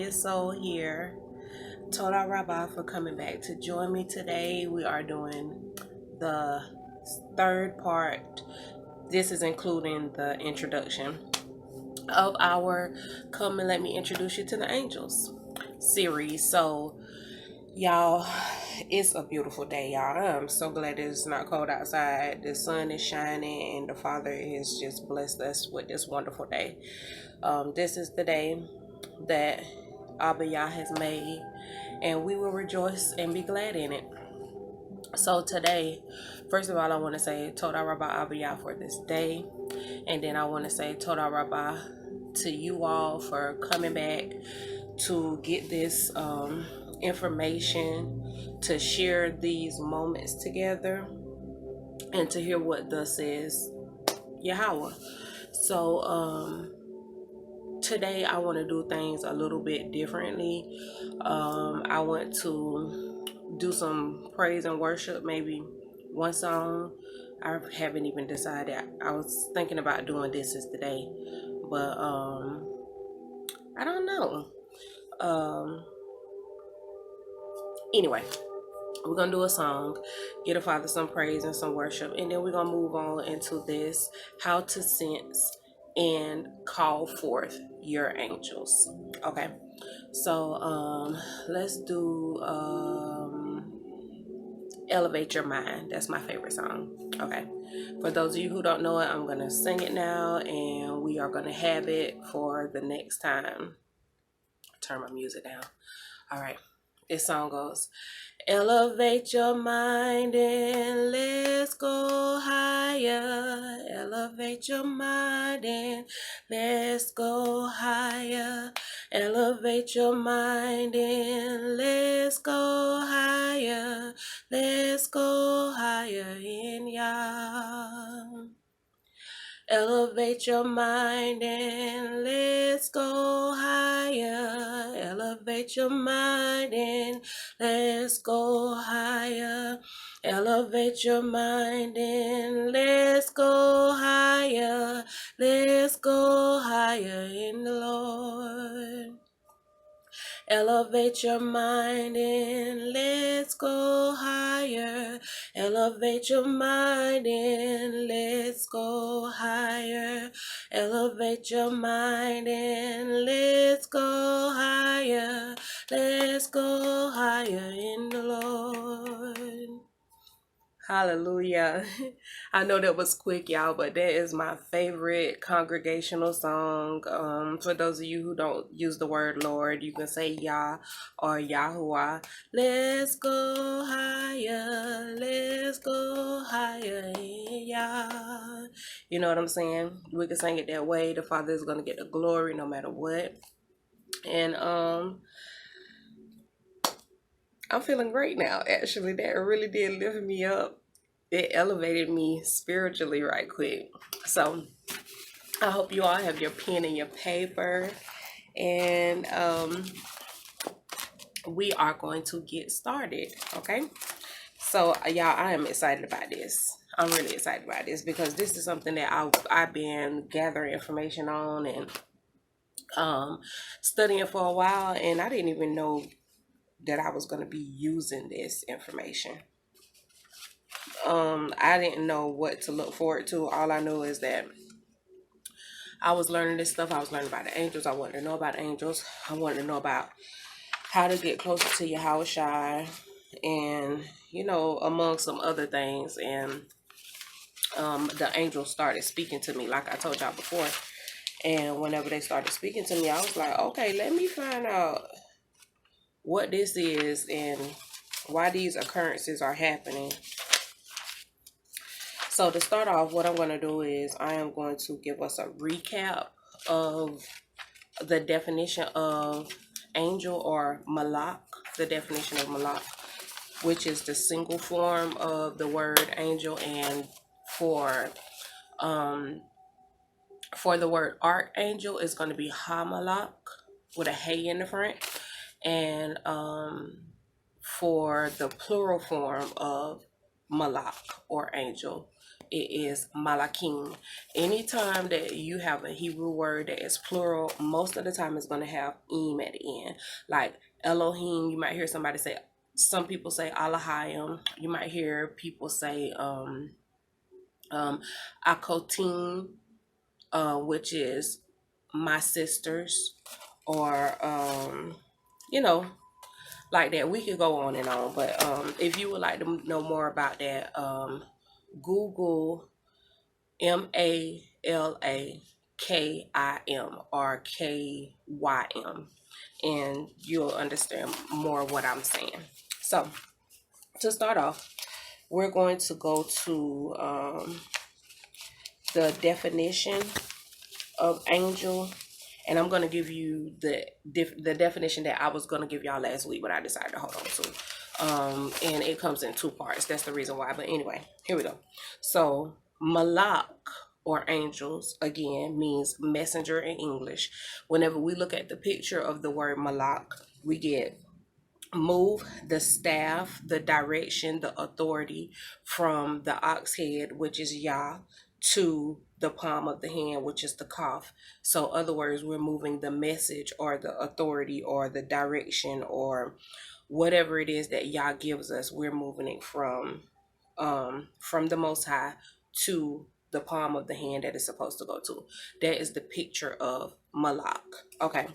KARDAYAH'S here. Toda Rabbi for coming back to join me today. We are doing the third part. This is including the introduction of our Come and Let Me Introduce You to the Angels series. So, y'all, it's a beautiful day, y'all. I'm so glad it's not cold outside. The sun is shining and the Father has just blessed us with this wonderful day. This is the day that Abba Yah has made, and we will rejoice and be glad in it. So today, first of all, I want to say Toda Rabba Abba Yah for this day, and then I want to say Toda Rabba to you all for coming back to get this information, to share these moments together, and to hear what thus says Yahweh. So today I want to do things a little bit differently. I want to do some praise and worship, maybe one song. I haven't even decided. I was thinking about doing This Is the Day, but I don't know. Anyway, we're gonna do a song, get a Father some praise and some worship, and then we're gonna move on into this: how to sense and call forth your angels. Okay, so let's do Elevate Your Mind. That's my favorite song. Okay, for those of you who don't know it, I'm gonna sing it now, and we are gonna have it for the next time. Turn my music down. All right, this song goes: elevate your mind and let's go higher. Elevate your mind and let's go higher. Elevate your mind and let's go higher. Let's go higher in Yah. Elevate your mind and let's go higher. Elevate your mind and let's go higher. Elevate your mind and let's go higher. Let's go higher in the Lord. Elevate your mind and let's go higher. Elevate your mind and let's go higher. Elevate your mind and let's go higher. Let's go higher in the Lord. Hallelujah. I know that was quick, y'all, but that is my favorite congregational song. For those of you who don't use the word Lord, you can say Yah or Yahuwah. Let's go higher. Let's go higher in Yah. You know what I'm saying? We can sing it that way. The Father is going to get the glory no matter what. And I'm feeling great now, actually. That really did lift me up. It elevated me spiritually right quick. So I hope you all have your pen and your paper. And we are going to get started, okay? So, y'all, I am excited about this. I'm really excited about this because this is something that I've been gathering information on and studying for a while. And I didn't even know that I was going to be using this information. I didn't know what to look forward to. All I know is that I was learning this stuff. I was learning about the angels. I wanted to know about angels. I wanted to know about how to get closer to Yahushua, and among some other things. And the angels started speaking to me, like I told y'all before. And whenever they started speaking to me, I was like, okay, let me find out what this is and why these occurrences are happening. So to start off, what I'm going to do is I am going to give us a recap of the definition of angel, or Malak, the definition of Malak, which is the single form of the word angel. And for the word archangel, is going to be Ha-Malak with a hey in the front. And for the plural form of Malak or angel. It is Malakyam. Anytime that you have a Hebrew word that is plural, most of the time it's going to have im at the end. Like Elohim, you might hear somebody say, some people say Allahayim. You might hear people say Akotim, which is my sisters, or you know, like that. We could go on and on, but if you would like to know more about that, Google Malakim or KYM, and you'll understand more of what I'm saying. So to start off, we're going to go to the definition of angel, and I'm going to give you the definition that I was going to give y'all last week, but I decided to hold on to. And it comes in two parts. That's the reason why. But anyway, here we go. So Malak or angels, again, means messenger in English. Whenever we look at the picture of the word Malak, we get move the staff, the direction, the authority from the ox head, which is Yah, to the palm of the hand, which is the Kaf. So other words, we're moving the message or the authority or the direction or whatever it is that Yah gives us. We're moving it from the Most High to the palm of the hand that it's supposed to go to. That is the picture of Malak. Okay.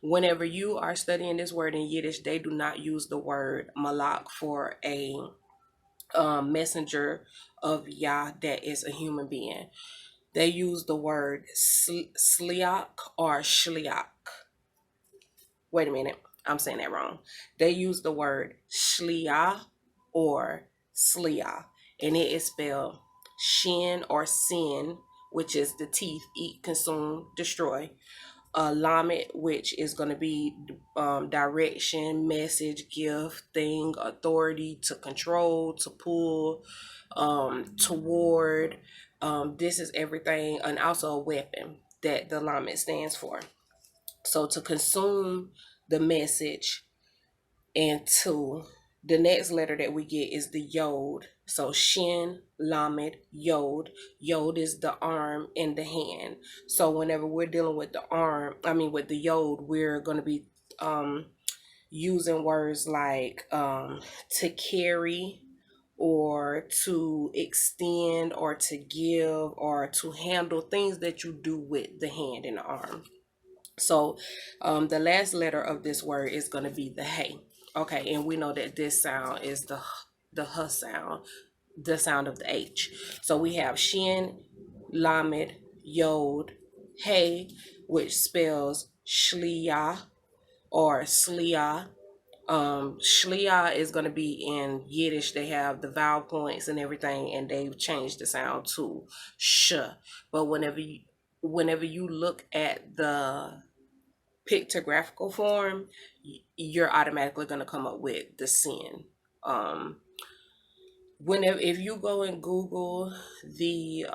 Whenever you are studying this word in Yiddish, they do not use the word Malak for a messenger of Yah that is a human being. They use the word sliak or shliak. Wait a minute, I'm saying that wrong. They use the word shliah or sliah, and it is spelled shin or sin, which is the teeth, eat, consume, destroy. Lamet, which is going to be direction, message, gift, thing, authority, to control, to pull, toward. This is everything, and also a weapon that the Lamet stands for. So to consume the message, and to the next letter that we get is the Yod. So Shin, Lamed, Yod. Yod is the arm and the hand. So whenever we're dealing with the arm, with the Yod, we're going to be using words like to carry, or to extend, or to give, or to handle, things that you do with the hand and the arm. So the last letter of this word is going to be the hey. Okay, and we know that this sound is the h sound, the sound of the H. So we have shin, lamed, yod, hey, which spells shliya or sliya. Shliya is going to be in Yiddish. They have the vowel points and everything, and they've changed the sound to sh. But whenever you look at the pictographical form, you're automatically going to come up with the sin. If you go and Google the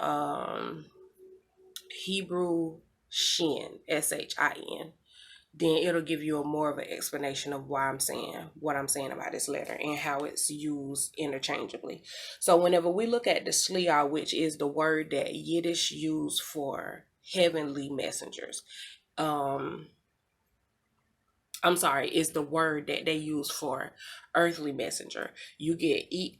Hebrew shin, shin, then it'll give you a more of an explanation of why I'm saying what I'm saying about this letter and how it's used interchangeably. So whenever we look at the sliah, which is the word that Yiddish use for heavenly messengers, is the word that they use for earthly messenger. You get eat,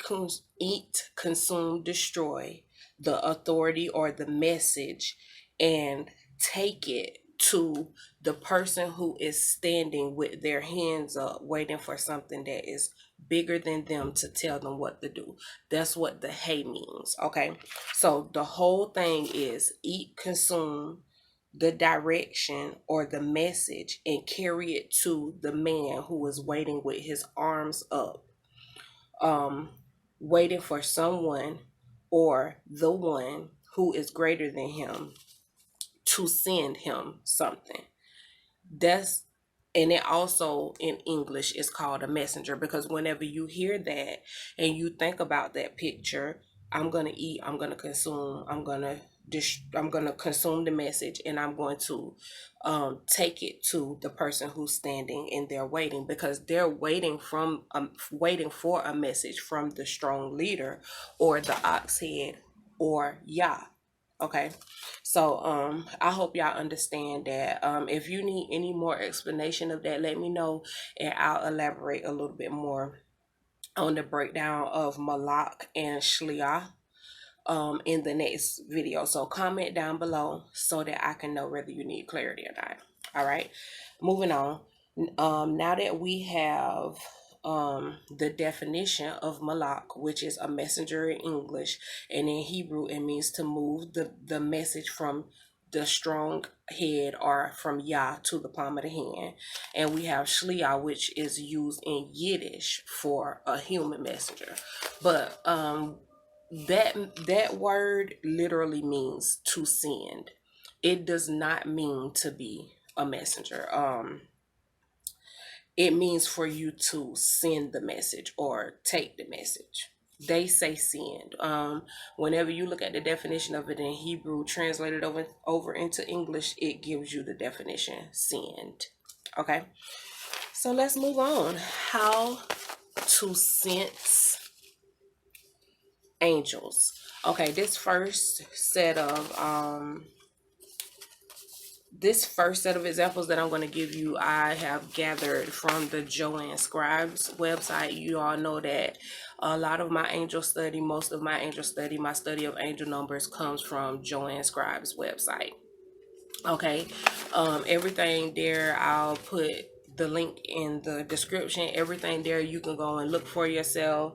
consume, destroy, the authority or the message, and take it to the person who is standing with their hands up, waiting for something that is bigger than them to tell them what to do. That's what the hey means. Okay, so the whole thing is eat, consume the direction or the message, and carry it to the man who is waiting with his arms up, waiting for someone or the one who is greater than him to send him something. And it also in English is called a messenger, because whenever you hear that and you think about that picture, I'm going to eat, I'm going to consume, I'm going to I'm going to consume the message, and I'm going to take it to the person who's standing and they're waiting, because they're waiting for a message from the strong leader or the ox head or Yah. Okay, so I hope y'all understand that. If you need any more explanation of that, let me know, and I'll elaborate a little bit more on the breakdown of Malak and Shliach in the next video. So comment down below so that I can know whether you need clarity or not. All right, moving on. Now that we have the definition of Malak, which is a messenger in English, and in Hebrew it means to move the message from the strong head or from Yah to the palm of the hand. And we have Shliach, which is used in Yiddish for a human messenger. But that word literally means to send. It does not mean to be a messenger. It means for you to send the message or take the message. They say send. Whenever you look at the definition of it in Hebrew, translated over into English, it gives you the definition send. Okay, so let's move on. How to sense angels. Okay, this first set of examples that I'm going to give you, I have gathered from the Joanne Scribes website. You all know that a lot of my angel study, most of my angel study, my study of angel numbers comes from Joanne Scribes website. Okay, everything there, I'll put the link in the description. Everything there you can go and look for yourself,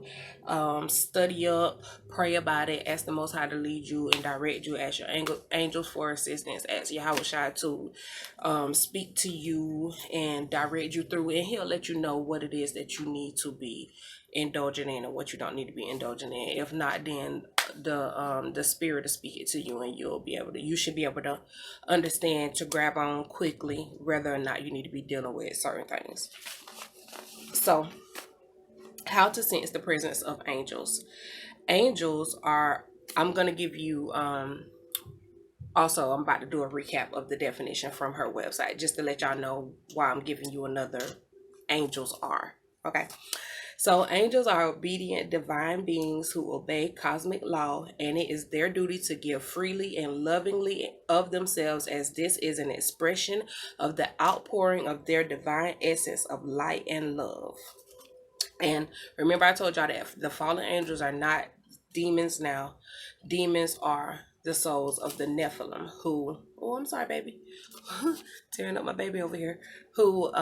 study up, pray about it, ask the Most High to lead you and direct you, ask your angels for assistance, ask Yahawashi to speak to you and direct you through, and he'll let you know what it is that you need to be indulging in and what you don't need to be indulging in. If not, then the spirit will speak it to you, and you should be able to understand to grab on quickly whether or not you need to be dealing with certain things. So, how to sense the presence of angels. Angels are, I'm going to give you also, I'm about to do a recap of the definition from her website just to let y'all know why I'm giving you another angels are. Okay, so angels are obedient divine beings who obey cosmic law, and it is their duty to give freely and lovingly of themselves, as this is an expression of the outpouring of their divine essence of light and love. And remember, I told y'all that the fallen angels are not demons now. Demons are the souls of the Nephilim who, oh, I'm sorry, baby. Tearing up my baby over here. Who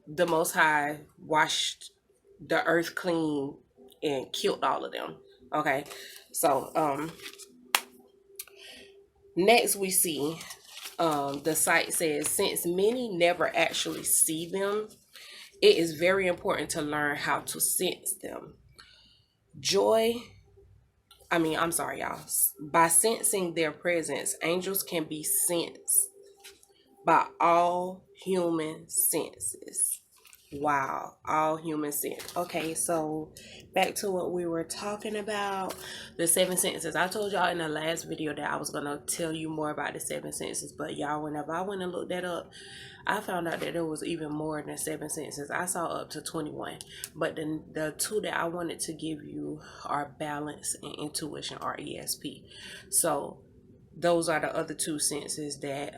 the Most High washed the earth clean and killed all of them. Okay, so next we see the site says, since many never actually see them, it is very important to learn how to sense them. I'm sorry, y'all. By sensing their presence, angels can be sensed by all human senses. Wow, all human sense. Okay, so back to what we were talking about, the seven senses. I told y'all in the last video that I was gonna tell you more about the seven senses, but y'all, whenever I went and looked that up, I found out that there was even more than seven senses. I saw up to 21, but the two that I wanted to give you are balance and intuition, or ESP. So those are the other two senses that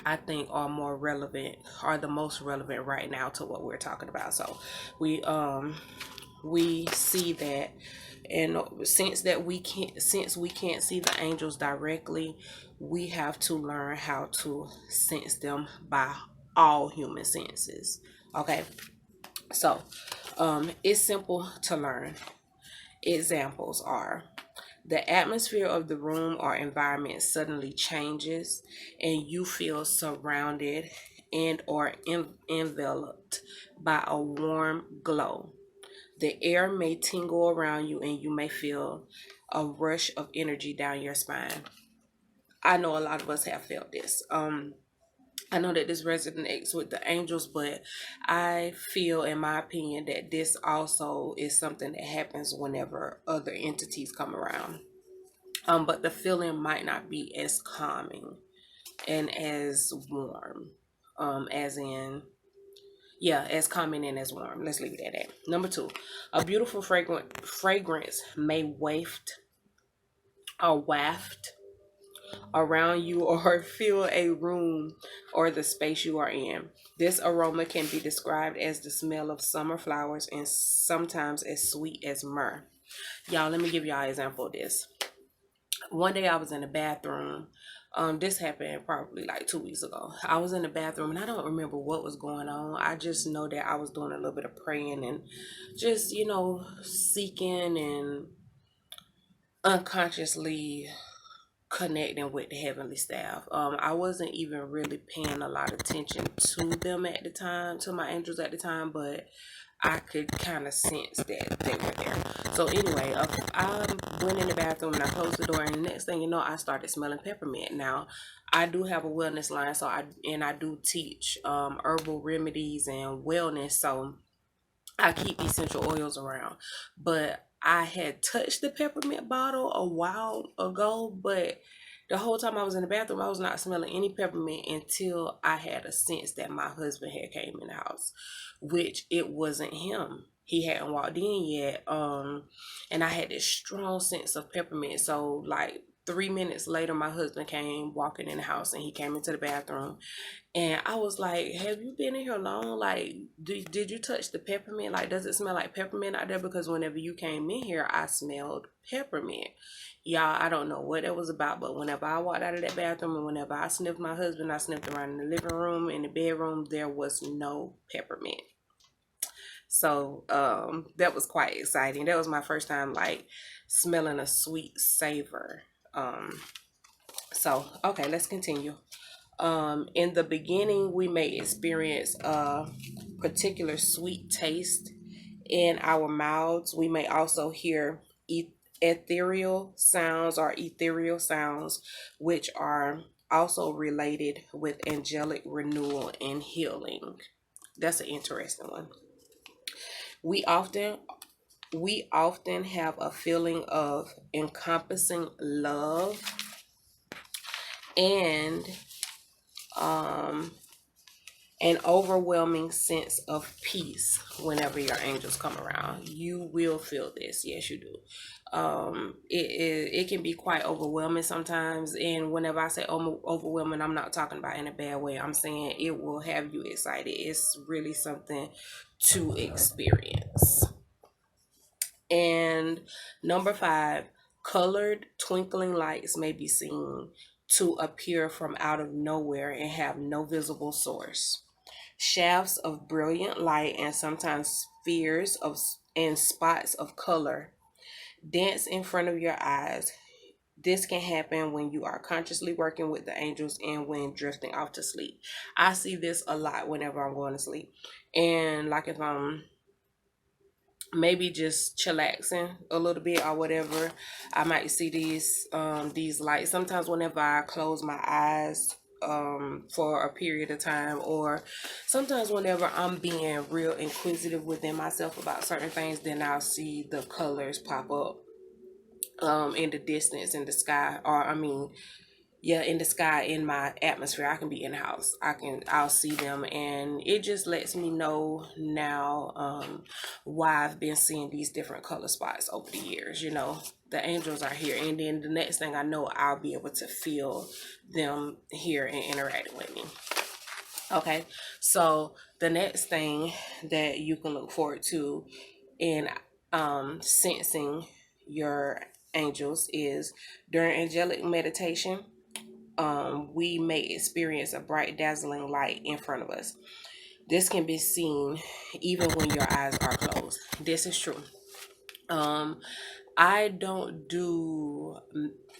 I think are more relevant, are the most relevant right now to what we're talking about. So we see that, and since we can't see the angels directly, we have to learn how to sense them by all human senses. Okay, so it's simple to learn. Examples are: the atmosphere of the room or environment suddenly changes and you feel surrounded and or enveloped by a warm glow. The air may tingle around you and you may feel a rush of energy down your spine. I know a lot of us have felt this. I know that this resonates with the angels, but I feel, in my opinion, that this also is something that happens whenever other entities come around. But the feeling might not be as calming and as warm. As in, yeah, as calming and as warm. Let's leave it at that. Number 2, a beautiful fragrance may waft around you or fill a room or the space you are in. This aroma can be described as the smell of summer flowers and sometimes as sweet as myrrh. Y'all, let me give y'all an example of this. One day I was in the bathroom. This happened probably like 2 weeks ago. I was in the bathroom and I don't remember what was going on. I just know that I was doing a little bit of praying and just, seeking and unconsciously connecting with the heavenly staff. I wasn't even really paying a lot of attention to them at the time, to my angels at the time, but I could kind of sense that they were there. So anyway, I went in the bathroom and I closed the door, and the next thing you know, I started smelling peppermint. Now, I do have a wellness line, so I do teach herbal remedies and wellness, so I keep essential oils around. But I had touched the peppermint bottle a while ago, but the whole time I was in the bathroom, I was not smelling any peppermint until I had a sense that my husband had came in the house, which it wasn't him. He hadn't walked in yet. And I had this strong sense of peppermint. So like 3 minutes later, my husband came walking in the house and he came into the bathroom. And I was like, have you been in here long? Like, did you touch the peppermint? Like, does it smell like peppermint out there? Because whenever you came in here, I smelled peppermint. Y'all, I don't know what it was about, but whenever I walked out of that bathroom and whenever I sniffed my husband, I sniffed around in the living room, in the bedroom, there was no peppermint. So that was quite exciting. That was my first time like smelling a sweet savor. Okay, let's continue. In the beginning, we may experience a particular sweet taste in our mouths. We may also hear ethereal sounds, which are also related with angelic renewal and healing. That's an interesting one. We often we often have a feeling of encompassing love and um an overwhelming sense of peace whenever your angels come around. You will feel this. Yes, you do. It can be quite overwhelming sometimes, and whenever I say overwhelming, I'm not talking about in a bad way. I'm saying it will have you excited. It's really something to experience. And number 5, colored twinkling lights may be seen to appear from out of nowhere and have no visible source. Shafts of brilliant light and sometimes spheres of and spots of color dance in front of your eyes. This can happen when you are consciously working with the angels and when drifting off to sleep. I see this a lot whenever I'm going to sleep. And like if I'm maybe just chillaxing a little bit or whatever, I might see these lights. Sometimes whenever I close my eyes for a period of time, or sometimes whenever I'm being real inquisitive within myself about certain things, then I'll see the colors pop up in the distance in the sky, or in the sky, in my atmosphere. I can be in the house, I'll see them, and it just lets me know now why I've been seeing these different color spots over the years. The angels are here, and then the next thing I know, I'll be able to feel them here and interacting with me. Okay, so the next thing that you can look forward to in sensing your angels is during angelic meditation. We may experience a bright, dazzling light in front of us. This can be seen even when your eyes are closed. This is true. I don't do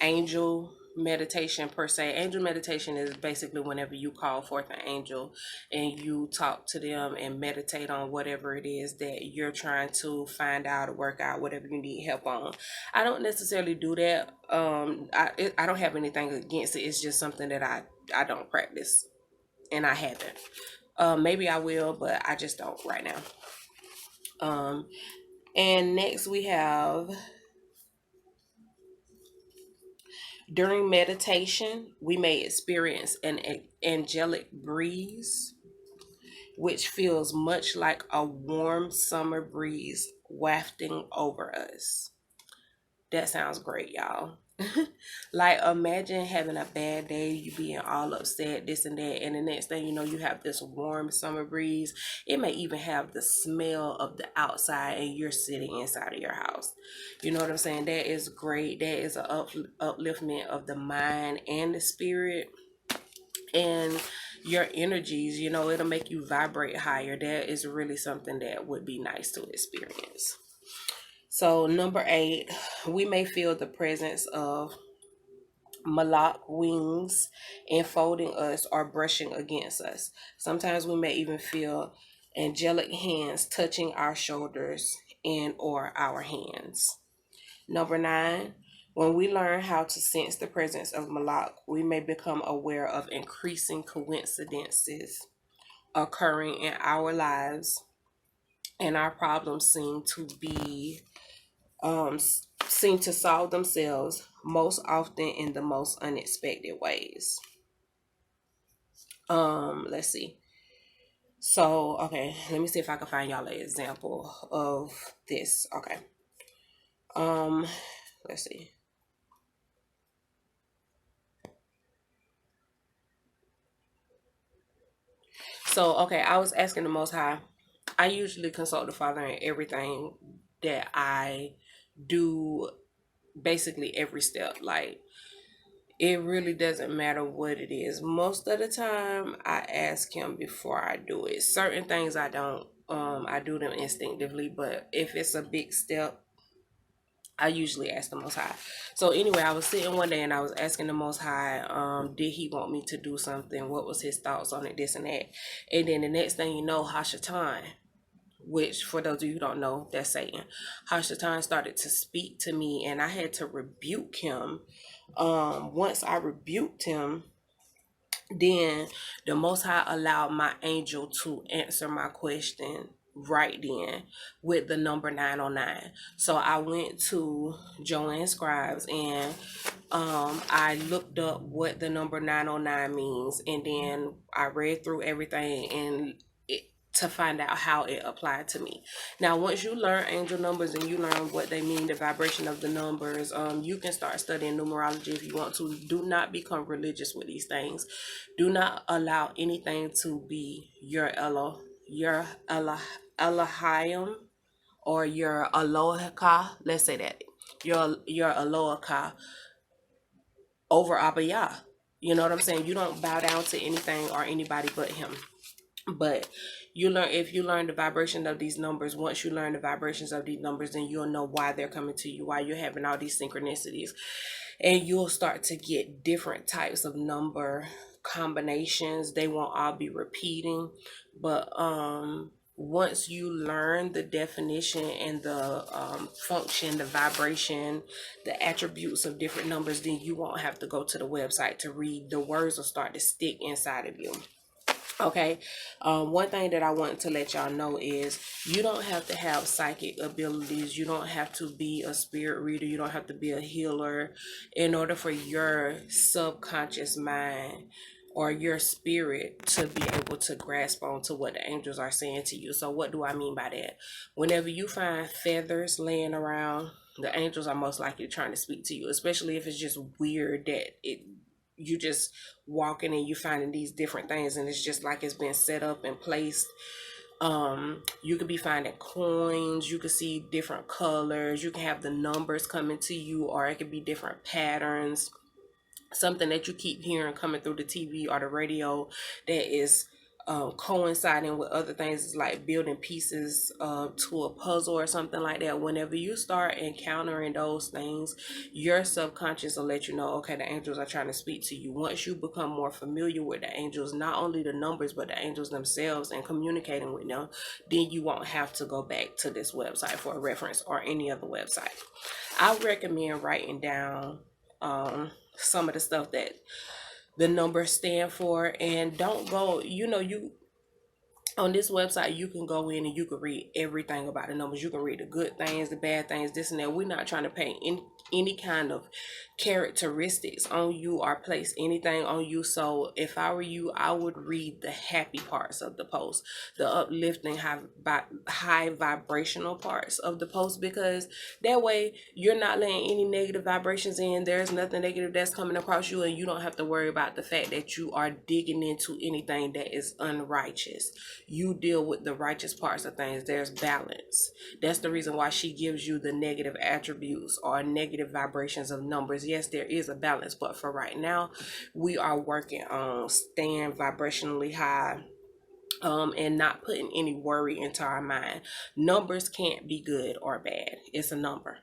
angel meditation per se. Angel meditation is basically whenever you call forth an angel and you talk to them and meditate on whatever it is that you're trying to find out or work out, whatever you need help on. I don't necessarily do that. I don't have anything against it. It's just something that I don't practice, and I haven't. Maybe I will, but I just don't right now. And next we have During meditation, we may experience an angelic breeze, which feels much like a warm summer breeze wafting over us. That sounds great, y'all. Like, imagine having a bad day, you being all upset, this and that, and the next thing you know, you have this warm summer breeze. It may even have the smell of the outside, and you're sitting inside of your house. You know what I'm saying? That is great. That is an upliftment of the mind and the spirit and your energies. You know, it'll make you vibrate higher. That is really something that would be nice to experience. So, number 8, we may feel the presence of Malak wings enfolding us or brushing against us. Sometimes we may even feel angelic hands touching our shoulders and or our hands. Number 9, when we learn how to sense the presence of Malak, we may become aware of increasing coincidences occurring in our lives, and our problems um, seem to solve themselves most often in the most unexpected ways. Let's see. So, okay, let me see if I can find y'all an example of this. Okay. Um, let's see. So, okay, I was asking the Most High. I usually consult the Father in everything that I do, basically every step. Like, it really doesn't matter what it is. Most of the time, I ask him before I do it. Certain things I don't. I do them instinctively, but if it's a big step, I usually ask the Most High. So anyway, I was sitting one day and I was asking the Most High, did he want me to do something? What was his thoughts on it, this and that? And then the next thing you know, Hashatan, which for those of you who don't know, that's Satan. Hashatan started to speak to me and I had to rebuke him. Once I rebuked him, then the Most High allowed my angel to answer my question right then with the number 909. So I went to Joanne Scribes and I looked up what the number 909 means, and then I read through everything and to find out how it applied to me. Now, once you learn angel numbers and you learn what they mean, the vibration of the numbers, you can start studying numerology if you want to. Do not become religious with these things. Do not allow anything to be your Elohim or your Aloha. Let's say that your Aloha over Abaya. You know what I'm saying? You don't bow down to anything or anybody but him. But if you learn the vibration of these numbers, once you learn the vibrations of these numbers, then you'll know why they're coming to you, why you're having all these synchronicities. And you'll start to get different types of number combinations. They won't all be repeating, but once you learn the definition and the function, the vibration, the attributes of different numbers, then you won't have to go to the website to read. The words will start to stick inside of you. Okay, one thing that I want to let y'all know is you don't have to have psychic abilities. You don't have to be a spirit reader. You don't have to be a healer in order for your subconscious mind or your spirit to be able to grasp onto what the angels are saying to you. So what do I mean by that? Whenever you find feathers laying around, the angels are most likely trying to speak to you, especially if it's just weird that you just walking and you finding these different things and it's just like it's been set up and placed. You could be finding coins, you could see different colors, you can have the numbers coming to you, or it could be different patterns, something that you keep hearing coming through the TV or the radio that is coinciding with other things. It's like building pieces to a puzzle or something like that. Whenever you start encountering those things, your subconscious will let you know, okay, the angels are trying to speak to you. Once you become more familiar with the angels, not only the numbers but the angels themselves, and communicating with them, then you won't have to go back to this website for a reference or any other website. I recommend writing down some of the stuff that the numbers stand for, and don't go, On this website, you can go in and you can read everything about the numbers. You can read the good things, the bad things, this and that. We're not trying to paint any kind of characteristics on you or place anything on you. So if I were you, I would read the happy parts of the post, the uplifting, high vibrational parts of the post, because that way you're not letting any negative vibrations in. There's nothing negative that's coming across you, and you don't have to worry about the fact that you are digging into anything that is unrighteous. You deal with the righteous parts of things. There's balance. That's the reason why she gives you the negative attributes or negative vibrations of numbers. Yes, there is a balance, but for right now, we are working on staying vibrationally high, and not putting any worry into our mind. Numbers can't be good or bad. It's a number.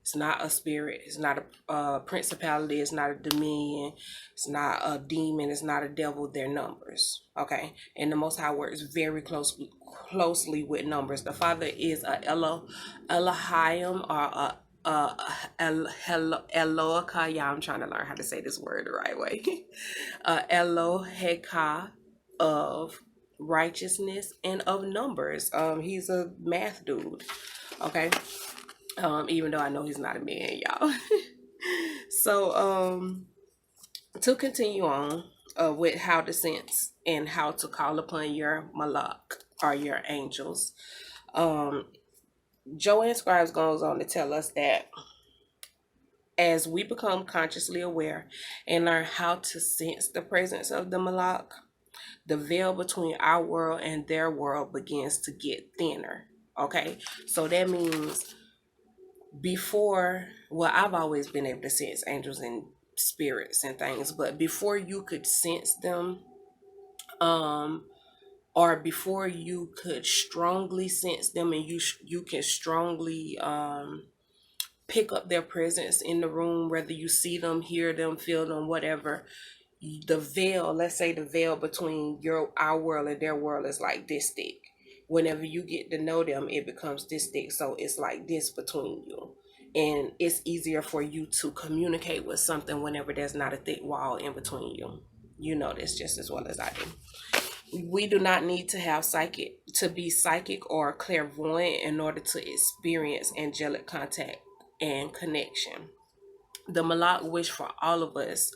It's not a spirit. It's not a principality. It's not a dominion. It's not a demon. It's not a devil. They're numbers. Okay. And the Most High works very closely with numbers. The Father is a Elohim or Elohika. Yeah, I'm trying to learn how to say this word the right way. Elohika of righteousness and of numbers. He's a math dude. Okay. Even though I know he's not a man, y'all. So, to continue on with how to sense and how to call upon your Malak or your angels, Joanne Scribes goes on to tell us that as we become consciously aware and learn how to sense the presence of the Malak, the veil between our world and their world begins to get thinner. Okay, so that means before, well, I've always been able to sense angels and spirits and things, but before you could sense them, or before you could strongly sense them, and you can strongly pick up their presence in the room, whether you see them, hear them, feel them, whatever. The veil, let's say the veil between our world and their world is like this thick. Whenever you get to know them, it becomes this thick. So it's like this between you. And it's easier for you to communicate with something whenever there's not a thick wall in between you. You know this just as well as I do. We do not need to be psychic or clairvoyant in order to experience angelic contact and connection. The Malak wish for all of us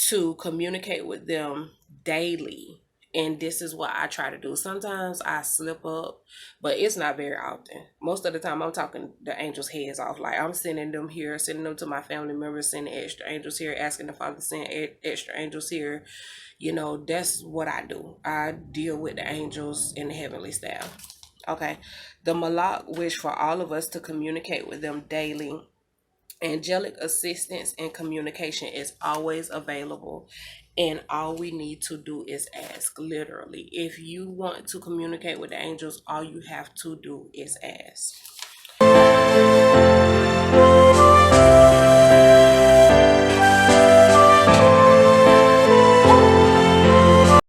to communicate with them daily. And this is what I try to do. Sometimes I slip up, but it's not very often. Most of the time I'm talking the angels' heads off. Like I'm sending them here, sending them to my family members, sending extra angels here, asking the Father to send extra angels here. You know, that's what I do. I deal with the angels and the heavenly staff. Okay. The Malak wish for all of us to communicate with them daily. Angelic assistance and communication is always available, and all we need to do is ask. Literally, if you want to communicate with the angels, all you have to do is ask.